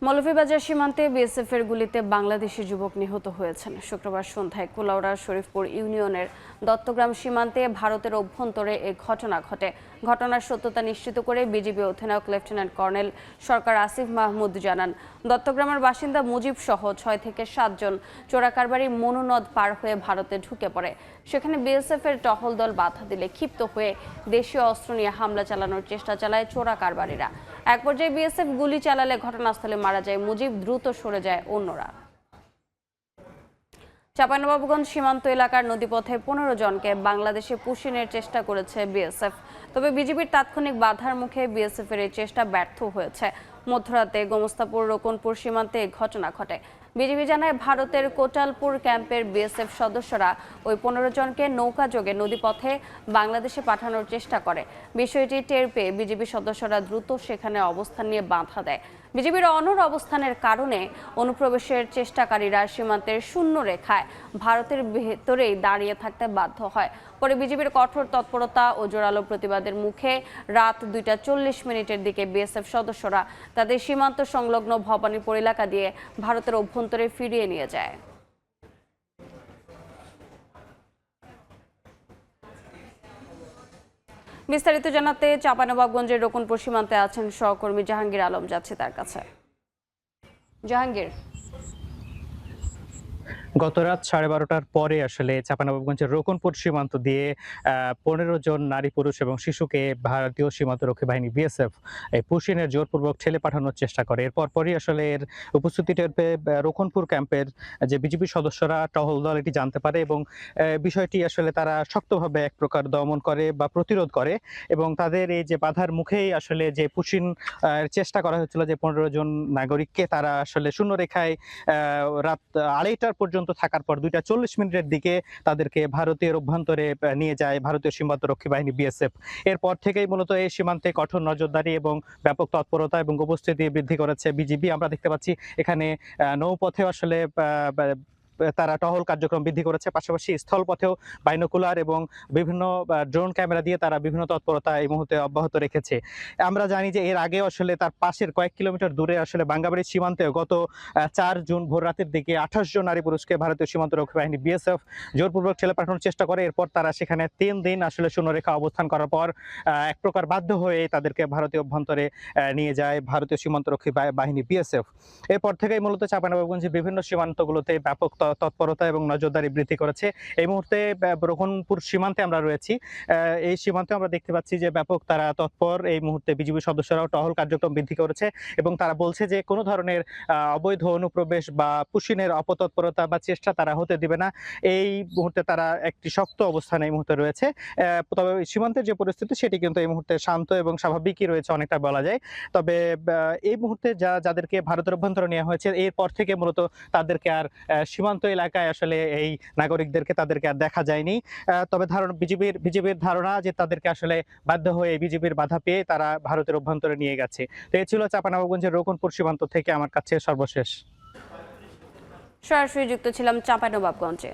মৌলভীবাজার সীমান্তে বিএসএফের গুলিতে বাংলাদেশি যুবক নিহত হয়েছেন। শুক্রবার সন্ধ্যায় কুলাউড়া শরীফপুর ইউনিয়নের দত্তগ্রাম সীমান্তে ভারতের অভ্যন্তরে এই ঘটনা ঘটে। ঘটনার সত্যতা নিশ্চিত করে বিজিবি অধিনায়ক লেফটেন্যান্ট কর্নেল সরকার আসিফ মাহমুদ জানান, দত্তগ্রামের বাসিন্দা মুজিব সহ 6 থেকে 7 জন চোরাকারবারি মনু নদ পার হয়ে ভারতে ঢুকে পড়ে। সেখানে বিএসএফের টহল দল বাধা দিলে ক্ষিপ্ত হয়ে দেশীয় অস্ত্র নিয়ে হামলা চালানোর চেষ্টা চালায় চোরাকারবারিরা। এক পর্যায়ে বিএসএফ গুলি চালালে ঘটনাস্থলে মারা যায় মুজিব, দ্রুত সরে যায় অন্যরা। চাঁপাইনবাবগঞ্জ সীমান্ত এলাকার নদীপথে 15 জনকে বাংলাদেশে পুশিনের চেষ্টা করেছে বিএসএফ। তবে বিজিবির তাৎক্ষণিক বাধার মুখে বিএসএফের এই চেষ্টা ব্যর্থ হয়েছে। মধ্যরাতে গোমস্তাপুর রোকনপুর সীমান্তে ঘটনা ঘটে। বিজিবি জানায়, ভারতের কোটালপুর ক্যাম্পের বিএসএফ সদস্যরা ওই 15 জনকে নৌকাযোগে নদীপথে বাংলাদেশে পাঠানোর চেষ্টা করে। বিষয়টি টের পেয়ে বিজিবি সদস্যরা দ্রুত সেখানে অবস্থান নিয়ে বাধা দেয়। বিজিবির অনড় অবস্থানের কারণে অনুপ্রবেশের চেষ্টাকারীরা সীমান্তের শূন্য রেখায় ভারতের ভেতরেই দাঁড়িয়ে থাকতে বাধ্য হয়। পরে বিজিবির কঠোর তৎপরতা ও জোরালো প্রতিবাদের মুখে রাত 2:40 দিকে বিএসএফ সদস্যরা তাদের সীমান্ত সংলগ্ন ভবানীপুর এলাকা দিয়ে ভারতের অভ্যন্তরে ফিরিয়ে নিয়ে যায়। বিস্তারিত জানাতে চাঁপাইনবাবগঞ্জের রোকনপুর সীমান্তে আছেন সহকর্মী জাহাঙ্গীর আলম, যাচ্ছে তার কাছে। জাহাঙ্গীর, গত রাত 12:30টার পরে আসলে চাঁপাইনবাবগঞ্জের রোকনপুর সীমান্ত দিয়ে 15 জন নারী, পুরুষ এবং শিশুকে ভারতীয় সীমান্তরক্ষী বাহিনী বিএসএফ এই পুশিনের জোরপূর্বক ঠেলে পাঠানোর চেষ্টা করে। এরপর পরই আসলে এর উপস্থিতি টের পেয়ে রোকনপুর ক্যাম্পের যে বিজিবি সদস্যরা, টহল দল এটি জানতে পারে এবং বিষয়টি আসলে তারা শক্তভাবে এক প্রকার দমন করে বা প্রতিরোধ করে এবং তাদের এই যে বাধার মুখেই আসলে যে পুশিন চেষ্টা করা হয়েছিল যে 15 জন নাগরিককে, তারা আসলে শূন্য রেখায় রাত 2:30 পর্যন্ত থাকার পর 2:40 দিকে তাদেরকে ভারতের অভ্যন্তরে নিয়ে যায় ভারতীয় সীমান্তরক্ষী বাহিনী বিএসএফ। এরপর থেকেই মূলত এই সীমান্তে কঠোর নজরদারি এবং ব্যাপক তৎপরতা এবং উপস্থিতি বৃদ্ধি করেছে বিজিবি। আমরা দেখতে পাচ্ছি এখানে নৌপথে আসলে তারা টহল কার্যক্রম বৃদ্ধি করেছে, পাশাপাশি স্থলপথেও বাইনোকুলার এবং বিভিন্ন ড্রোন ক্যামেরা দিয়ে তারা বিভিন্ন তৎপরতা এই মুহূর্তে অব্যাহত রেখেছে। আমরা জানি যে এর আগে আসলে তার পাশের কয়েক কিলোমিটার দূরে আসলে বাঙ্গাবাড়ি সীমান্তে গত 4 জুন ভোর রাতের দিকে 28 জন নারী পুরুষকে ভারতীয় সীমান্তরক্ষী বাহিনী বিএসএফ জোরপূর্বক ঠেলে পাঠানোর চেষ্টা করে। এরপর তারা সেখানে 3 দিন আসলে শূন্যরেখা অবস্থান করার পর এক প্রকার বাধ্য হয়ে তাদেরকে ভারতীয় অভ্যন্তরে নিয়ে যায় ভারতীয় সীমান্তরক্ষী বাহিনী বিএসএফ। এরপর থেকেই মূলত চাঁপাইনবাবগঞ্জের বিভিন্ন সীমান্তগুলোতে ব্যাপক তৎপরতা এবং নজরদারি বৃদ্ধি করেছে। এই মুহূর্তে রোকনপুর সীমান্তে আমরা রয়েছি। এই সীমান্তে আমরা দেখতে পাচ্ছি যে ব্যাপক তারা তৎপর। এই মুহূর্তে বিজিবি সদস্যরাও টহল কার্যক্রম বৃদ্ধি করেছে এবং তারা বলছে যে কোনো ধরনের অবৈধ অনুপ্রবেশ বা পুশিনের অপতৎপরতা বা চেষ্টা তারা হতে দিবে না। এই মুহূর্তে তারা একটি শক্ত অবস্থানে এই মুহূর্তে রয়েছে। তবে সীমান্তের যে পরিস্থিতি সেটি কিন্তু এই মুহূর্তে শান্ত এবং স্বাভাবিকই রয়েছে অনেকটা বলা যায়। তবে এই মুহূর্তে যাদেরকে ভারতের অভ্যন্তরে নেওয়া হয়েছে, এরপর থেকে মূলত তাদেরকে আর সীমান্ত এলাকায় আসলে এই নাগরিকদেরকে তাদেরকে আর দেখা যায়নি। তবে বিজিবির ধারণা যে তাদেরকে আসলে বাধ্য হয়ে বিজিবির বাধা পেয়ে তারা ভারতের অভ্যন্তরে নিয়ে গেছে। তো এই ছিল চাঁপাইনবাবগঞ্জের রোকনপুর সীমান্ত থেকে আমার কাছে সর্বশেষ। সরাসরি যুক্ত ছিলাম চাঁপাইনবাবগঞ্জে।